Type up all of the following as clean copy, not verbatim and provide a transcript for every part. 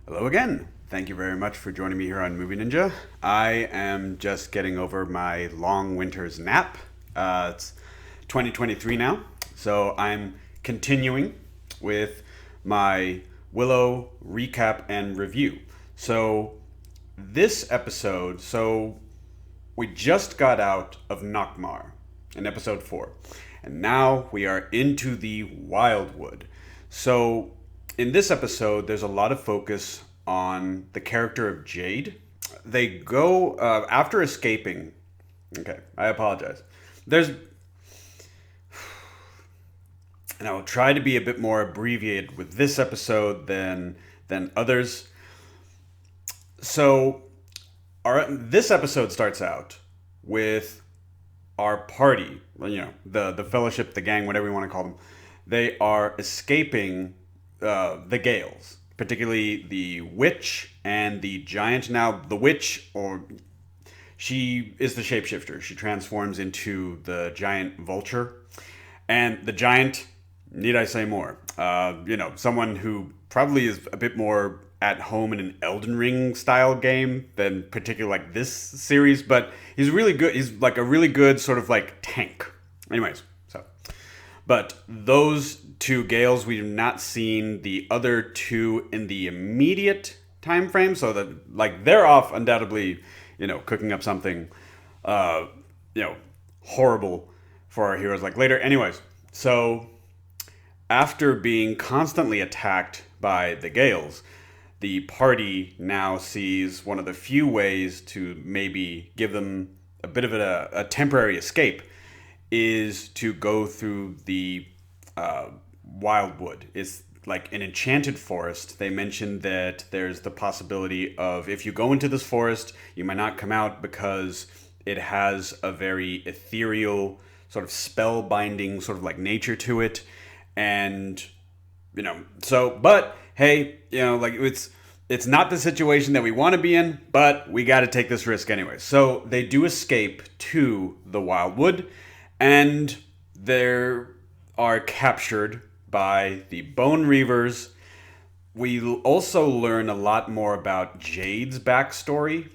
Hello again. Thank you very much for joining me here on Movie Ninja. I am just getting over my long winter's nap. It's 2023 now, so I'm continuing with my Willow recap and review. So, this episode, we just got out of Nakmar in episode 4, and now we are into the Wildwood. So, in this episode, there's a lot of focus on the character of Jade. They go after escaping. Okay, I apologize. There's, and I will try to be a bit more abbreviated with this episode than others. So, this episode starts out with our party. The fellowship, the gang, whatever you want to call them. They are escaping the Gales, particularly the witch and the giant. Now, the witch, she is the shapeshifter. She transforms into the giant vulture, and the giant. Need I say more? Someone who probably is a bit more at home in an Elden Ring style game than particularly like this series, but he's really good. He's like a really good sort of like tank. Anyways, but those two Gales, we have not seen the other two in the immediate time frame, so that like they're off undoubtedly, cooking up something, horrible for our heroes like later. Anyways, so after being constantly attacked by the Gales, the party now sees one of the few ways to maybe give them a bit of a temporary escape is to go through the Wildwood. It's like an enchanted forest. They mentioned that there's the possibility of if you go into this forest, you might not come out because it has a very ethereal, sort of spell-binding sort of like nature to it. And, but hey, it's not the situation that we want to be in, but we got to take this risk anyway. So they do escape to the Wildwood, and they are captured by the Bone Reavers. We also learn a lot more about Jade's backstory.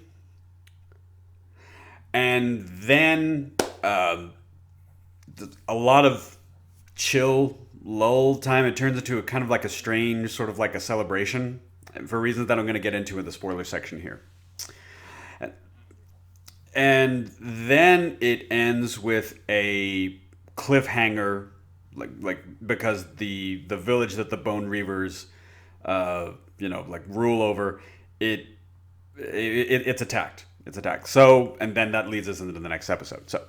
And then a lot of chill, lull time. It turns into a kind of like a strange, sort of like a celebration for reasons that I'm going to get into in the spoiler section here. And then it ends with a cliffhanger, like because the village that the Bone Reavers, rule over, it's attacked. It's attacked. So, and then that leads us into the next episode. So,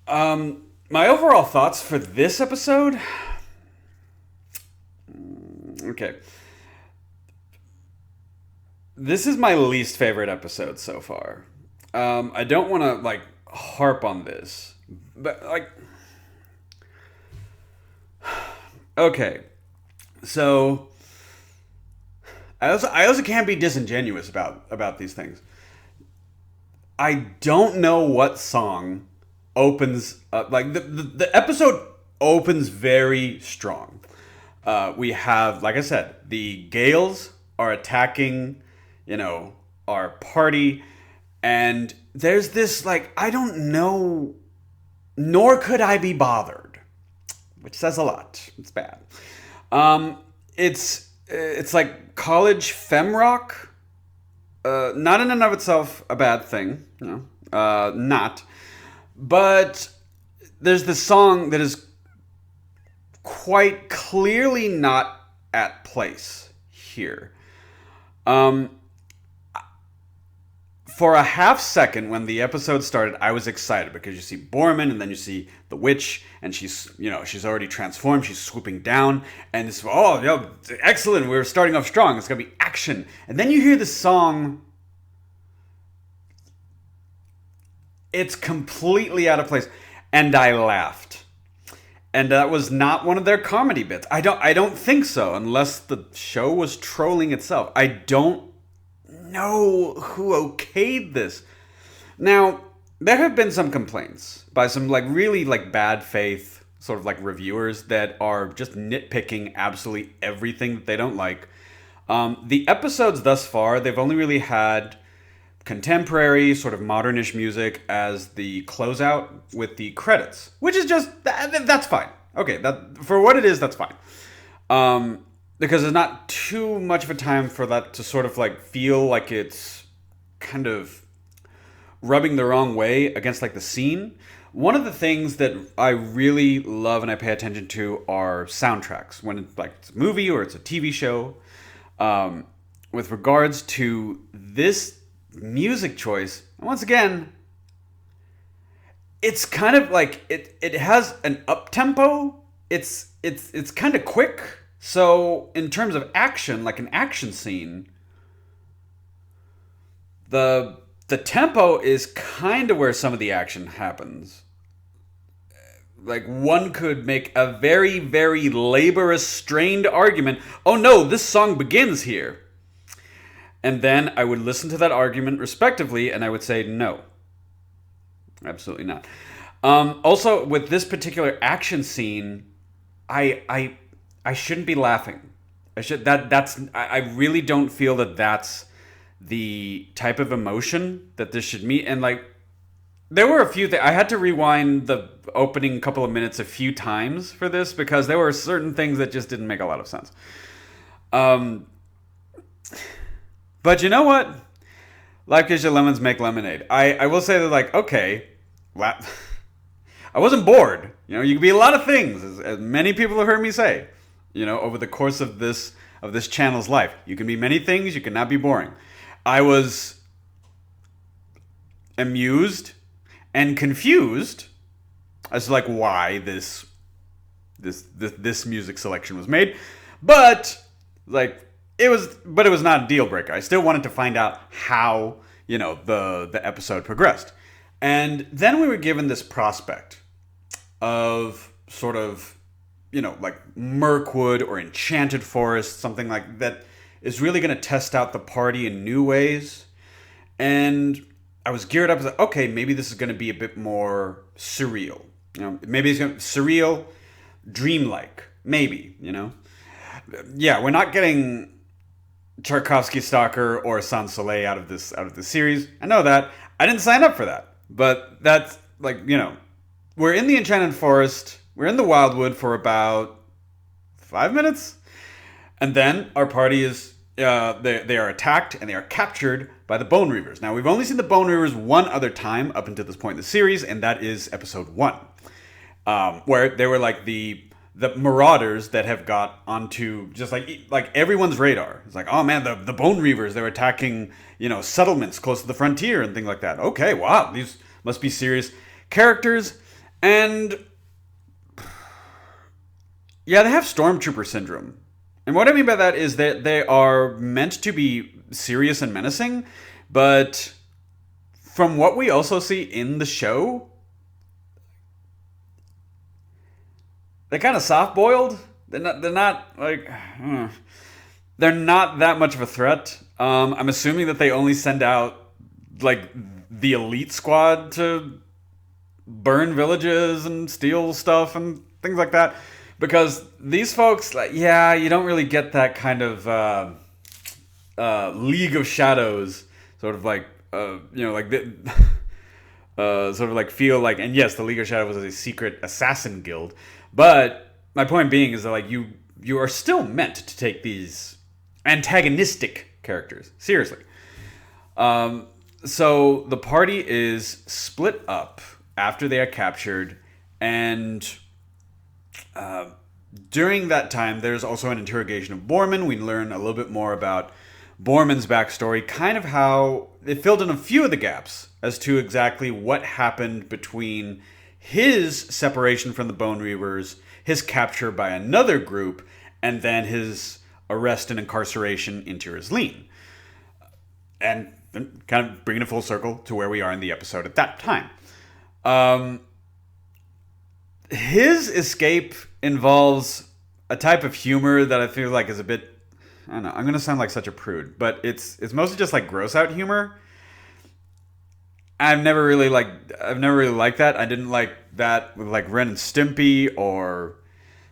my overall thoughts for this episode. Okay. This is my least favorite episode so far. I don't want to harp on this, but okay. So I also can't be disingenuous about these things. I don't know what song opens the episode opens very strong. We have, like I said, the Gales are attacking, our party, and there's this I don't know, nor could I be bothered, which says a lot. It's bad. It's like college femme rock. Not in and of itself a bad thing, not. But there's this song that is quite clearly not at place here. For a half second when the episode started, I was excited because you see Borman and then you see the witch and she's already transformed. She's swooping down and it's, excellent. We're starting off strong. It's going to be action. And then you hear the song. It's completely out of place. And I laughed. And that was not one of their comedy bits. I don't think so, unless the show was trolling itself. I don't know who okayed this. Now, there have been some complaints by some really bad faith sort of reviewers that are just nitpicking absolutely everything that they don't like. The episodes thus far, they've only really had contemporary, sort of modernish music as the closeout with the credits, which is just that's fine. Okay, that for what it is, that's fine. Because there's not too much of a time for that to sort of like feel like it's kind of rubbing the wrong way against like the scene. One of the things that I really love and I pay attention to are soundtracks when it's like it's a movie or it's a TV show. With regards to this music choice, once again, it's kind of like it has an up tempo. It's kind of quick. So in terms of action, like an action scene, the tempo is kind of where some of the action happens. Like one could make a very, very laborious, strained argument. Oh no, this song begins here. And then I would listen to that argument respectively, and I would say no. Absolutely not. Also, with this particular action scene, I shouldn't be laughing. I really don't feel that that's the type of emotion that this should meet. And like, there were a few things. I had to rewind the opening couple of minutes a few times for this because there were certain things that just didn't make a lot of sense. But you know what? Life gives you lemons, make lemonade. I will say that, like, okay, I wasn't bored. You know, you can be a lot of things, as many people have heard me say. You know, over the course of this channel's life, you can be many things. You cannot be boring. I was amused and confused as to like why this music selection was made, but it was not a deal breaker. I still wanted to find out how, you know, the episode progressed. And then we were given this prospect of sort of, you know, like Mirkwood or Enchanted Forest, something like that is really going to test out the party in new ways. And I was geared up as like, okay, maybe this is going to be a bit more surreal. You know, maybe it's going to be surreal, dreamlike, maybe, you know. Yeah, we're not getting Tchaikovsky Stalker or Sans Soleil out of this series. I know that. I didn't sign up for that. But that's like, you know, we're in the Enchanted Forest, we're in the Wildwood for about 5 minutes, and then our party is they are attacked and they are captured by the Bone Reavers. Now, we've only seen the Bone Reavers one other time up until this point in the series, and that is episode 1, where they were like the marauders that have got onto just like everyone's radar. It's like, oh man, the Bone Reavers, they're attacking, you know, settlements close to the frontier and things like that. Okay, wow, these must be serious characters. And yeah, they have Stormtrooper syndrome. And what I mean by that is that they are meant to be serious and menacing, but from what we also see in the show, they're kind of soft-boiled. They're not like, they're not that much of a threat. I'm assuming that they only send out like the elite squad to burn villages and steal stuff and things like that, because these folks, like, yeah, you don't really get that kind of League of Shadows sort of like, you know, like sort of like feel like, and yes, the League of Shadows was a secret assassin guild. But my point being is that like you are still meant to take these antagonistic characters seriously. So the party is split up after they are captured, and during that time, there's also an interrogation of Borman. We learn a little bit more about Borman's backstory, kind of how it filled in a few of the gaps as to exactly what happened between his separation from the Bone Reavers, his capture by another group, and then his arrest and incarceration in Tirisleen. And kind of bringing it full circle to where we are in the episode at that time. His escape involves a type of humor that I feel like is a bit, I don't know, I'm going to sound like such a prude, but it's mostly just like gross out humor. I've never really liked that. I didn't like that with like Ren and Stimpy or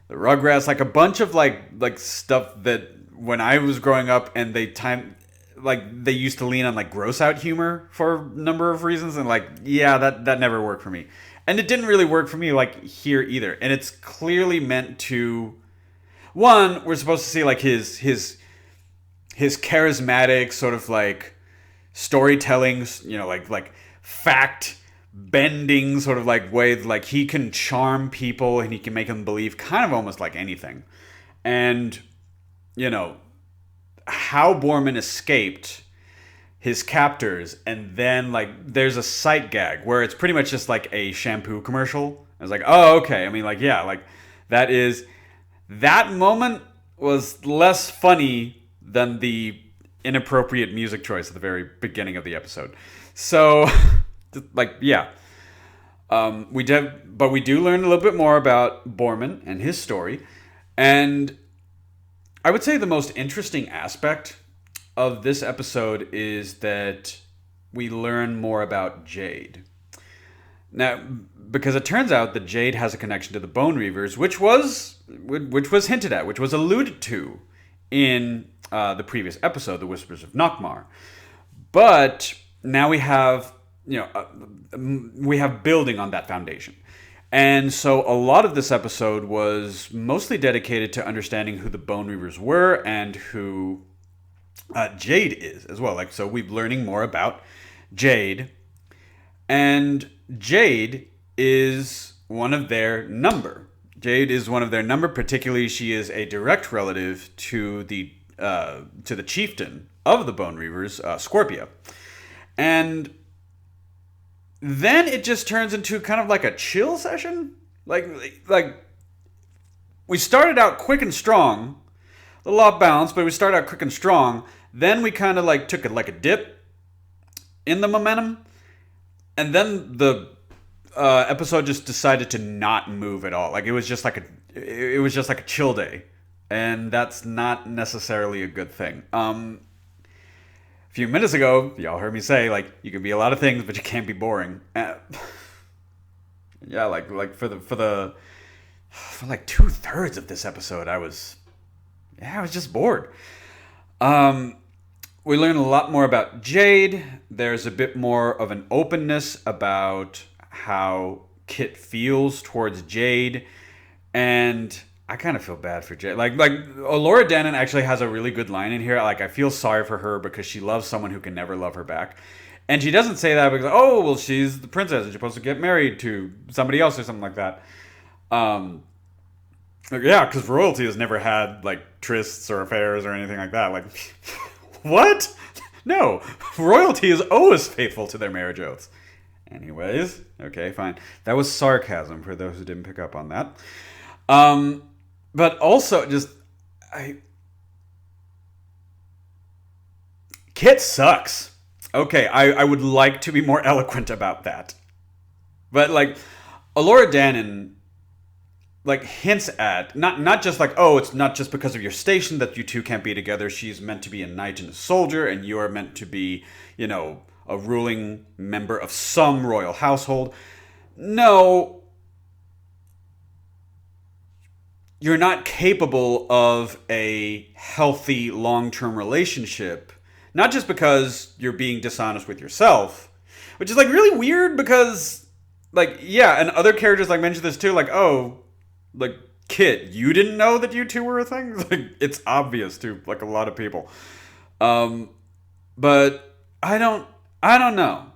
the Rugrats, like a bunch of like stuff that when I was growing up and they used to lean on like gross out humor for a number of reasons, and like yeah, that never worked for me. And it didn't really work for me like here either. And it's clearly meant to, one, we're supposed to see like his charismatic sort of like storytelling, like fact bending sort of like way, like he can charm people and he can make them believe kind of almost like anything. And how Borman escaped his captors, and then like there's a sight gag where it's pretty much just like a shampoo commercial. I was like, oh, okay. I mean, like, yeah, like that moment was less funny than the inappropriate music choice at the very beginning of the episode. So like, yeah. We do learn a little bit more about Borman and his story. And I would say the most interesting aspect of this episode is that we learn more about Jade. Now, because it turns out that Jade has a connection to the Bone Reavers, which was hinted at, which was alluded to in the previous episode, The Whispers of Nockmaar. But now we have, we have building on that foundation. And so a lot of this episode was mostly dedicated to understanding who the Bone Reavers were and who Jade is as well. Like, so we're learning more about Jade. And Jade is one of their number. Jade is one of their number. Particularly, she is a direct relative to the chieftain of the Bone Reavers, Scorpia. And then it just turns into kind of like a chill session. Like we started out quick and strong, a little off balance, but we started out quick and strong. Then we kind of like took a dip in the momentum, and then the episode just decided to not move at all. Like it was just like a chill day, and that's not necessarily a good thing. A few minutes ago, y'all heard me say like you can be a lot of things, but you can't be boring. Yeah, like for like 2/3 of this episode, I was just bored. We learn a lot more about Jade. There's a bit more of an openness about how Kit feels towards Jade, and I kind of feel bad for Jade. Like Laura Dannon actually has a really good line in here. Like, I feel sorry for her because she loves someone who can never love her back. And she doesn't say that because, oh, well, she's the princess and she's supposed to get married to somebody else or something like that. Yeah, because royalty has never had, like, trysts or affairs or anything like that. Like, what? No. Royalty is always faithful to their marriage oaths. Anyways, okay, fine. That was sarcasm for those who didn't pick up on that. But also, Kit sucks. Okay, I would like to be more eloquent about that. But, like, Elora Danan, like, hints at, not just like, oh, it's not just because of your station that you two can't be together. She's meant to be a knight and a soldier, and you are meant to be, a ruling member of some royal household. No, you're not capable of a healthy long-term relationship. Not just because you're being dishonest with yourself, which is, like, really weird because, like, yeah, and other characters, like, mention this too, like, oh, like, Kit, you didn't know that you two were a thing? Like, it's obvious to, like, a lot of people. But I don't know.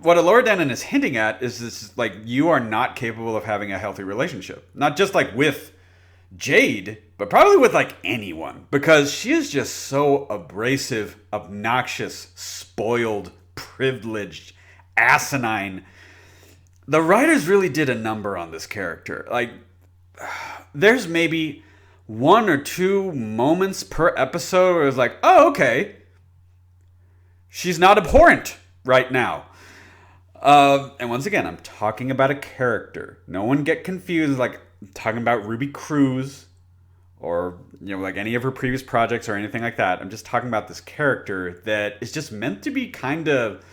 What Elora Danan is hinting at is this, like, you are not capable of having a healthy relationship. Not just, like, with Jade, but probably with, like, anyone. Because she is just so abrasive, obnoxious, spoiled, privileged, asinine. The writers really did a number on this character. Like, there's maybe 1 or 2 moments per episode where it's like, oh, okay, she's not abhorrent right now. And once again, I'm talking about a character. No one get confused. Like, I'm talking about Ruby Cruz or, like any of her previous projects or anything like that. I'm just talking about this character that is just meant to be kind of,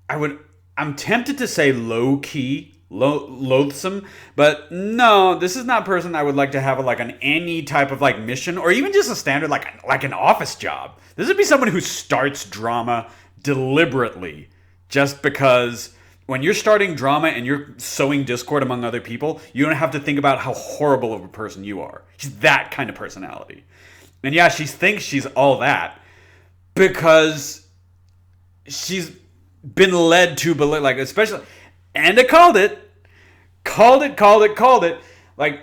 I'm tempted to say low-key loathsome. But no, this is not a person I would like to have like an any type of like mission or even just a standard like an office job. This would be someone who starts drama deliberately just because when you're starting drama and you're sowing discord among other people, you don't have to think about how horrible of a person you are. She's that kind of personality. And yeah, she thinks she's all that because she's been led to believe, like, especially, and it called it. Like,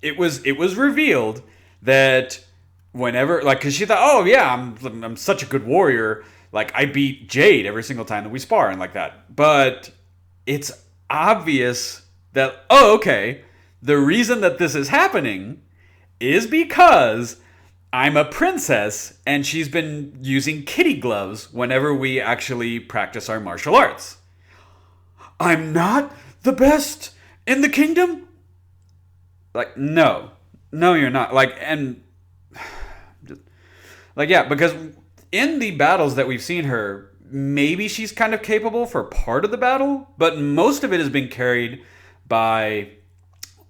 it was revealed that whenever, like, because she thought, oh yeah, I'm such a good warrior. Like, I beat Jade every single time that we spar and like that. But it's obvious that, oh, okay, the reason that this is happening is because I'm a princess and she's been using kitty gloves whenever we actually practice our martial arts. I'm not the best in the kingdom? Like, no, you're not. Like, and like, yeah, because in the battles that we've seen her, maybe she's kind of capable for part of the battle, but most of it has been carried by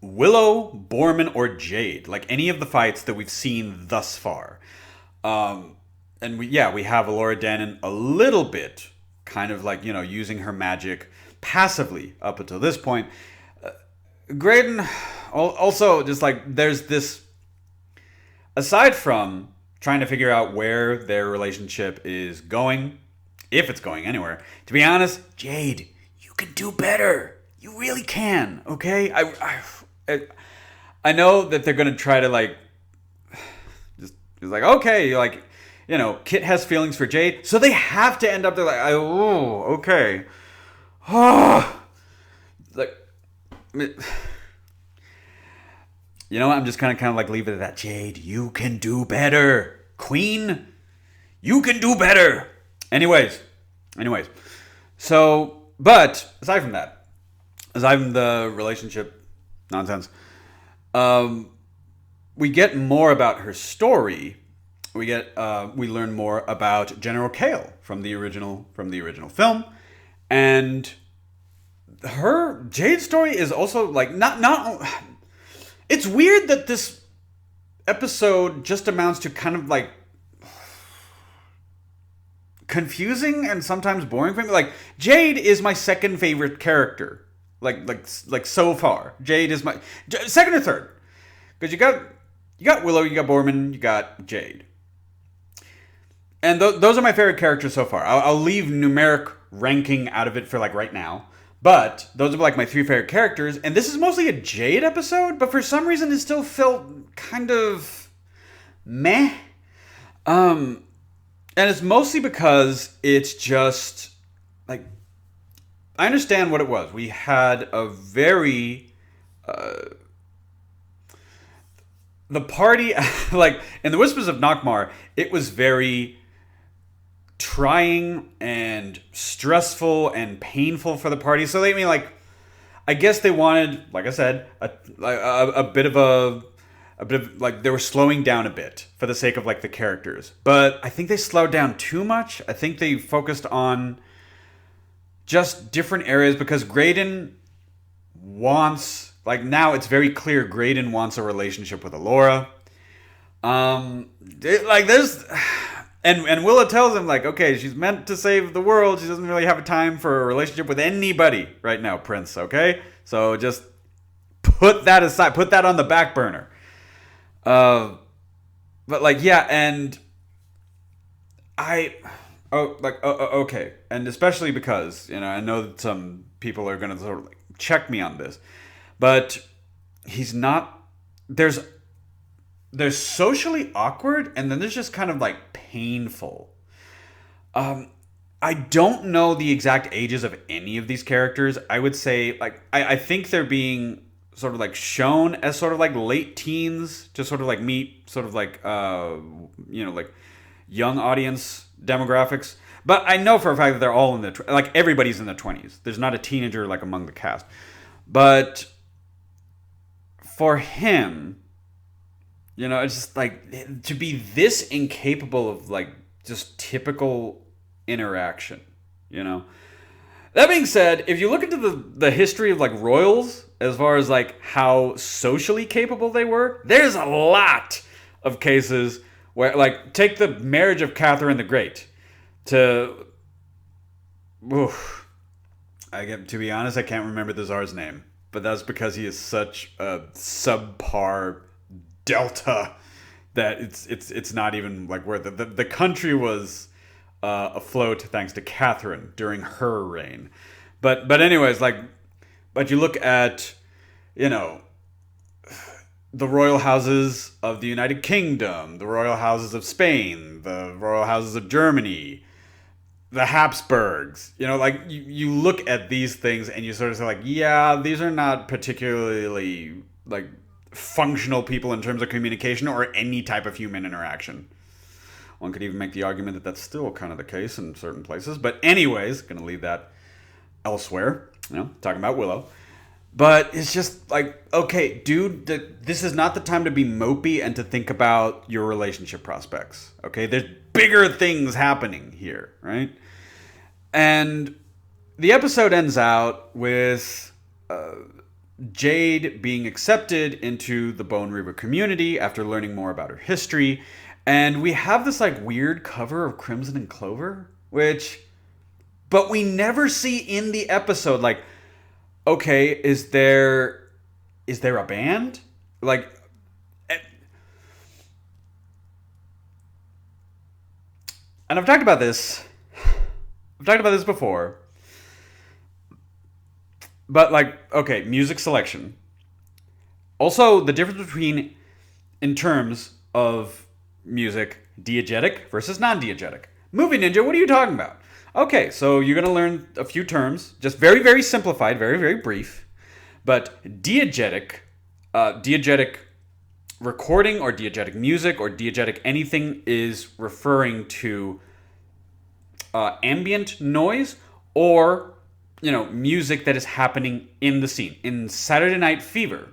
Willow, Borman, or Jade. Like any of the fights that we've seen thus far. And we have Alora Dannon a little bit, kind of like, using her magic passively up until this point. Graydon, also, just like, there's this, aside from trying to figure out where their relationship is going, if it's going anywhere. To be honest, Jade, you can do better. You really can, okay? I know that they're gonna try to like, just like, okay, like, Kit has feelings for Jade, so they have to end up there like, oh, okay, like, I'm just kind of like leave it at that. Jade, you can do better. Queen, you can do better. Anyways. So, but aside from that, aside from the relationship nonsense, we get more about her story. We learn more about General Kale from the original film, and her Jade's story is also like not. It's weird that this episode just amounts to kind of like confusing and sometimes boring for me. Like, Jade is my second favorite character. Like so far, Jade is my second or third, because you got Willow, you got Borman, you got Jade, and those are my favorite characters so far. I'll leave numeric ranking out of it for like right now. But those are like my three favorite characters, and this is mostly a Jade episode, but for some reason it still felt kind of meh. And it's mostly because it's just like, I understand what it was. We had a very the party like in the Whispers of Nockmaar, it was very trying and stressful and painful for the party. So I guess they wanted, like I said, a bit of like, they were slowing down a bit for the sake of like the characters. But I think they slowed down too much. I think they focused on just different areas because Graydon wants, like, now it's very clear Graydon wants a relationship with Alora. There's. And Willow tells him, like, okay, she's meant to save the world. She doesn't really have a time for a relationship with anybody right now, Prince, okay? So just put that aside. Put that on the back burner. But, like, yeah, and okay. And especially because, I know that some people are going to sort of like check me on this. But he's not... There's socially awkward, and then there's just kind of like painful. I don't know the exact ages of any of these characters. I would say, like, I think they're being sort of like shown as sort of like late teens to sort of like meet sort of like like young audience demographics. But I know for a fact that they're all in the like everybody's in their 20s. There's not a teenager like among the cast. But for him, it's just like to be this incapable of like just typical interaction, That being said, if you look into the history of like royals, as far as like how socially capable they were, there's a lot of cases where, like, take the marriage of Catherine the Great. To, oof, to be honest, I can't remember the czar's name, but that's because he is such a subpar delta that it's not even like where the country was afloat thanks to Catherine during her reign. But anyways, like, but you look at, you know, the royal houses of the United Kingdom, the royal houses of Spain, the royal houses of Germany, the Habsburgs. You know, like, you look at these things and you sort of say, like, yeah, these are not particularly like functional people in terms of communication or any type of human interaction. One could even make the argument that that's still kind of the case in certain places. But anyways, gonna leave that elsewhere. You know, talking about Willow. But it's just like, okay, dude, this is not the time to be mopey and to think about your relationship prospects. Okay, there's bigger things happening here, right? And the episode ends out with Jade being accepted into the Bone Reaver community after learning more about her history. And we have this like weird cover of Crimson and Clover, but we never see in the episode, like, okay, is there a band? Like, and I've talked about this before. But, like, okay, music selection. Also, the difference between, in terms of music, diegetic versus non-diegetic. Movie Ninja, what are you talking about? Okay, so you're going to learn a few terms, just very, very simplified, very, very brief. But diegetic recording or diegetic music or diegetic anything is referring to ambient noise or, you know, music that is happening in the scene. In Saturday Night Fever,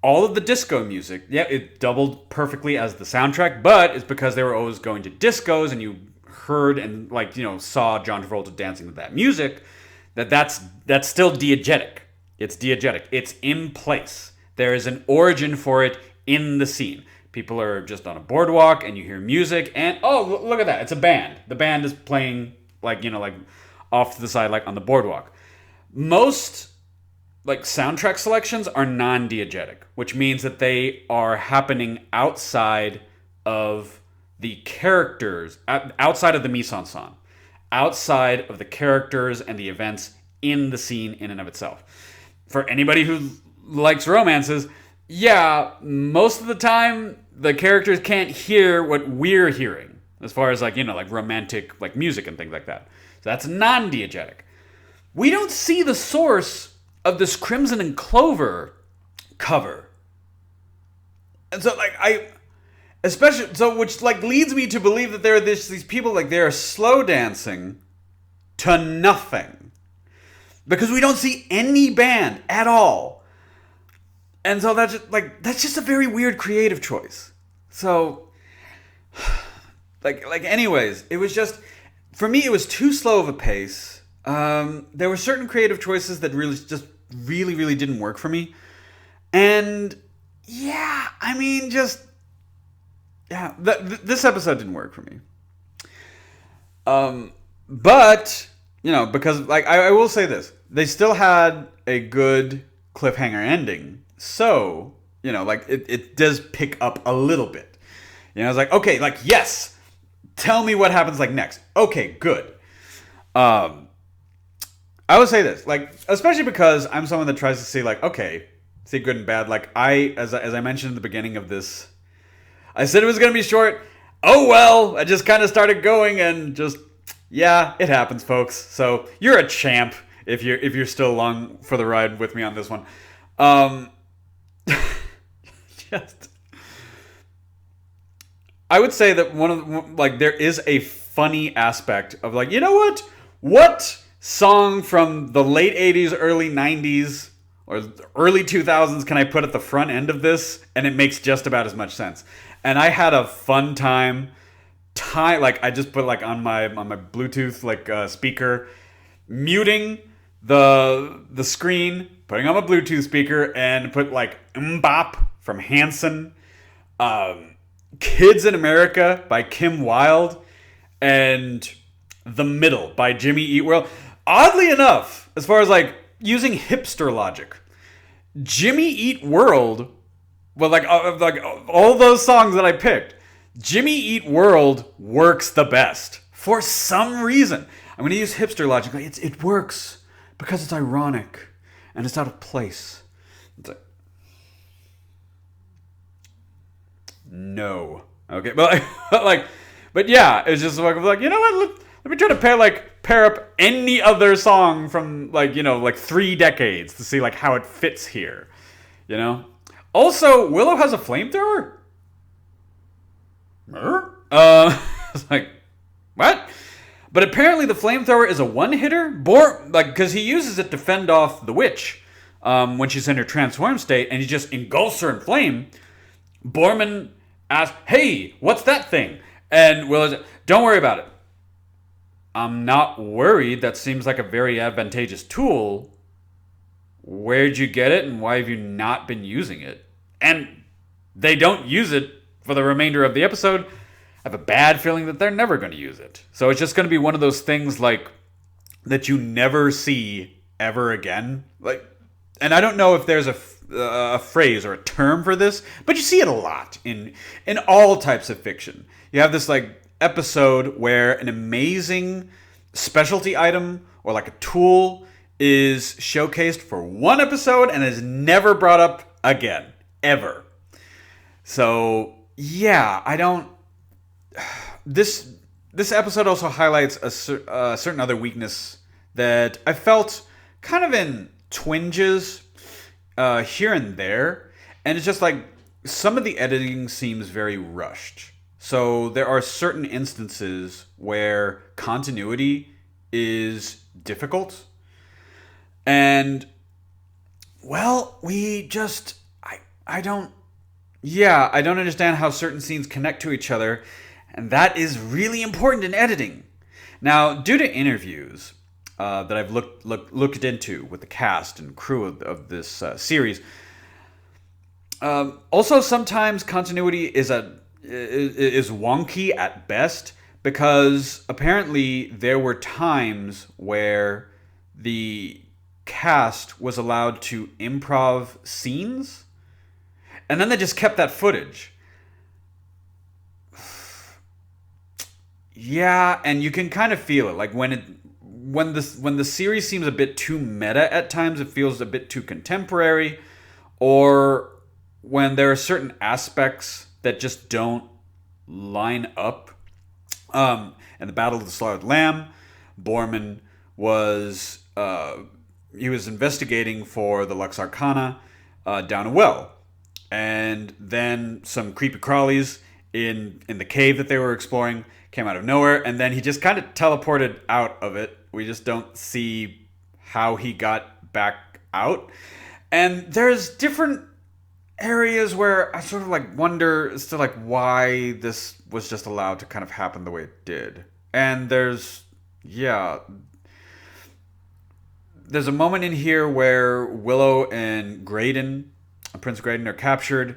all of the disco music, yeah, it doubled perfectly as the soundtrack, but it's because they were always going to discos and you heard and, like, you know, saw John Travolta dancing with that music, that's still diegetic. It's diegetic. It's in place. There is an origin for it in the scene. People are just on a boardwalk and you hear music and, oh, look at that. It's a band. The band is playing, like, you know, like off to the side, like on the boardwalk. Most like soundtrack selections are non-diegetic, which means that they are happening outside of the characters, outside of the mise en scène, outside of the characters and the events in the scene in and of itself. For anybody who likes romances, yeah, most of the time the characters can't hear what we're hearing as far as, like, you know, like romantic, like music and things like that. So that's non-diegetic. We don't see the source of this Crimson and Clover cover. And so, like, which, like, leads me to believe that there are these people, like, they are slow dancing to nothing. Because we don't see any band at all. And so that's just a very weird creative choice. So, like anyways, it was just, for me, it was too slow of a pace. There were certain creative choices that really didn't work for me. And, yeah, I mean, this episode didn't work for me. But, you know, because, like, I will say this. They still had a good cliffhanger ending. So, you know, like, it does pick up a little bit. You know, it's like, okay, like, yes, tell me what happens, like, next. Okay, good. I would say this, like, especially because I'm someone that tries to see, like, okay, see good and bad. Like, as I mentioned in the beginning of this, I said it was going to be short. Oh, well, I just kind of started going and just, yeah, it happens, folks. So you're a champ if you're still along for the ride with me on this one. Just, I would say that there is a funny aspect of, like, you know what? What song from the late 80s, early 90s, or early 2000s can I put at the front end of this? And it makes just about as much sense. And I had a fun time, like, I just put, like, on my Bluetooth, like, speaker, muting the screen, putting on a Bluetooth speaker, and put like Mbop from Hanson, Kids in America by Kim Wilde, and The Middle by Jimmy Eat World. Oddly enough, as far as like using hipster logic, Jimmy Eat World, well, like all those songs that I picked, Jimmy Eat World works the best for some reason. I'm going to use hipster logic. It works because it's ironic and it's out of place. It's like, no. Okay, but yeah, it's just like you know what? Let me try to pair up any other song from like 3 decades to see like how it fits here. You know. Also, Willow has a flamethrower. It's like, what? But apparently the flamethrower is a one-hitter. Because he uses it to fend off the witch when she's in her transform state, and he just engulfs her in flame. Borman asks, "Hey, what's that thing?" And Willow's, "Don't worry about it. I'm not worried. That seems like a very advantageous tool. Where'd you get it, and why have you not been using it?" And they don't use it for the remainder of the episode. I have a bad feeling that they're never going to use it. So it's just going to be one of those things like that you never see ever again. Like, and I don't know if there's a phrase or a term for this, but you see it a lot in all types of fiction. You have this like episode where an amazing specialty item or like a tool is showcased for one episode and is never brought up again, ever. So yeah, I don't. This episode also highlights a certain other weakness that I felt kind of in twinges here and there, and it's just like some of the editing seems very rushed. So there are certain instances where continuity is difficult, and well, I don't understand how certain scenes connect to each other, and that is really important in editing. Now, due to interviews that I've looked into with the cast and crew of this series, also sometimes continuity is wonky at best, because apparently there were times where the cast was allowed to improv scenes, and then they just kept that footage. Yeah, and you can kind of feel it. Like when the series seems a bit too meta at times, it feels a bit too contemporary, or when there are certain aspects that just don't line up. In the Battle of the Slaughtered Lamb, Borman was investigating for the Lux Arcana down a well. And then some creepy crawlies in the cave that they were exploring came out of nowhere, and then he just kind of teleported out of it. We just don't see how he got back out. And there's different areas where I sort of like wonder as to like why this was just allowed to kind of happen the way it did. And there's a moment in here where Willow and Prince Graydon, are captured.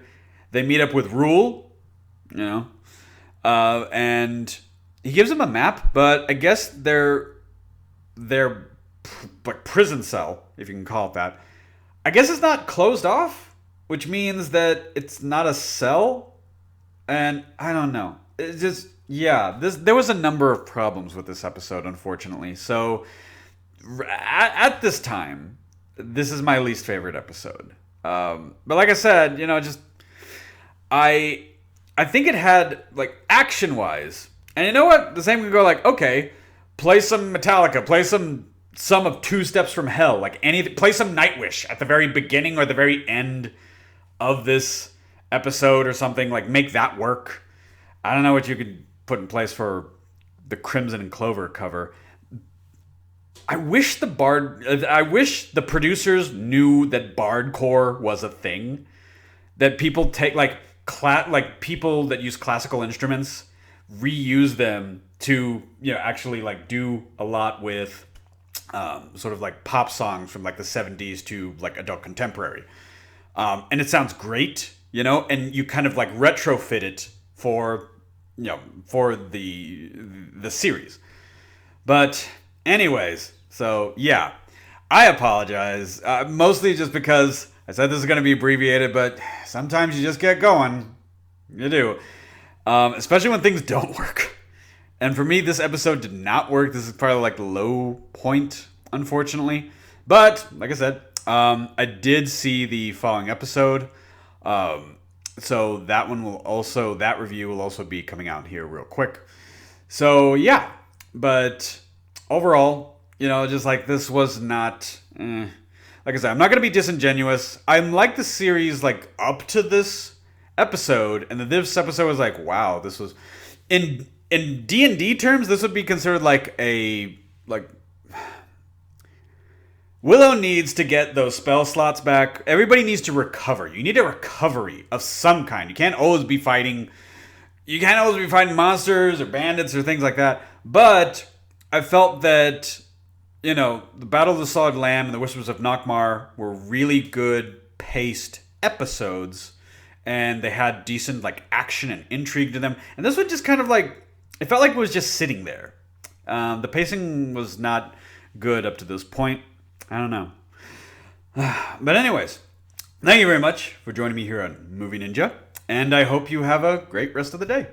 They meet up with Rule, and he gives them a map, but I guess their like prison cell, if you can call it that, I guess it's not closed off, which means that it's not a cell. And I don't know. It's just, there was a number of problems with this episode, unfortunately. So at this time, this is my least favorite episode. But like I said, I think it had, like, action-wise, and you know what? The same can go like, okay, play some Metallica, play some of Two Steps from Hell, like play some Nightwish at the very beginning or the very end of this episode or something, like make that work. I don't know what you could put in place for the Crimson and Clover cover. I wish the producers knew that bardcore was a thing, that people take like people that use classical instruments reuse them to actually like do a lot with sort of like pop songs from like the 70s to like adult contemporary. And it sounds great, and you kind of like retrofit it for, for the series. But anyways, so yeah, I apologize. Mostly just because I said this is going to be abbreviated, but sometimes you just get going. You do. Especially when things don't work. And for me, this episode did not work. This is probably like the low point, unfortunately. But, like I said, I did see the following episode. So that review will also be coming out here real quick. So, yeah. But overall, just like this was not... Like I said, I'm not going to be disingenuous. I like the series like up to this episode. And then this episode was like, wow, this was... In D&D terms, this would be considered like Willow needs to get those spell slots back. Everybody needs to recover. You need a recovery of some kind. You can't always be fighting monsters or bandits or things like that. But I felt that, the Battle of the Solid Lamb and the Whispers of Nockmaar were really good paced episodes. And they had decent like action and intrigue to them. And this was just kind of like, it felt like it was just sitting there. The pacing was not good up to this point. I don't know. But anyways, thank you very much for joining me here on Movie Ninja. And I hope you have a great rest of the day.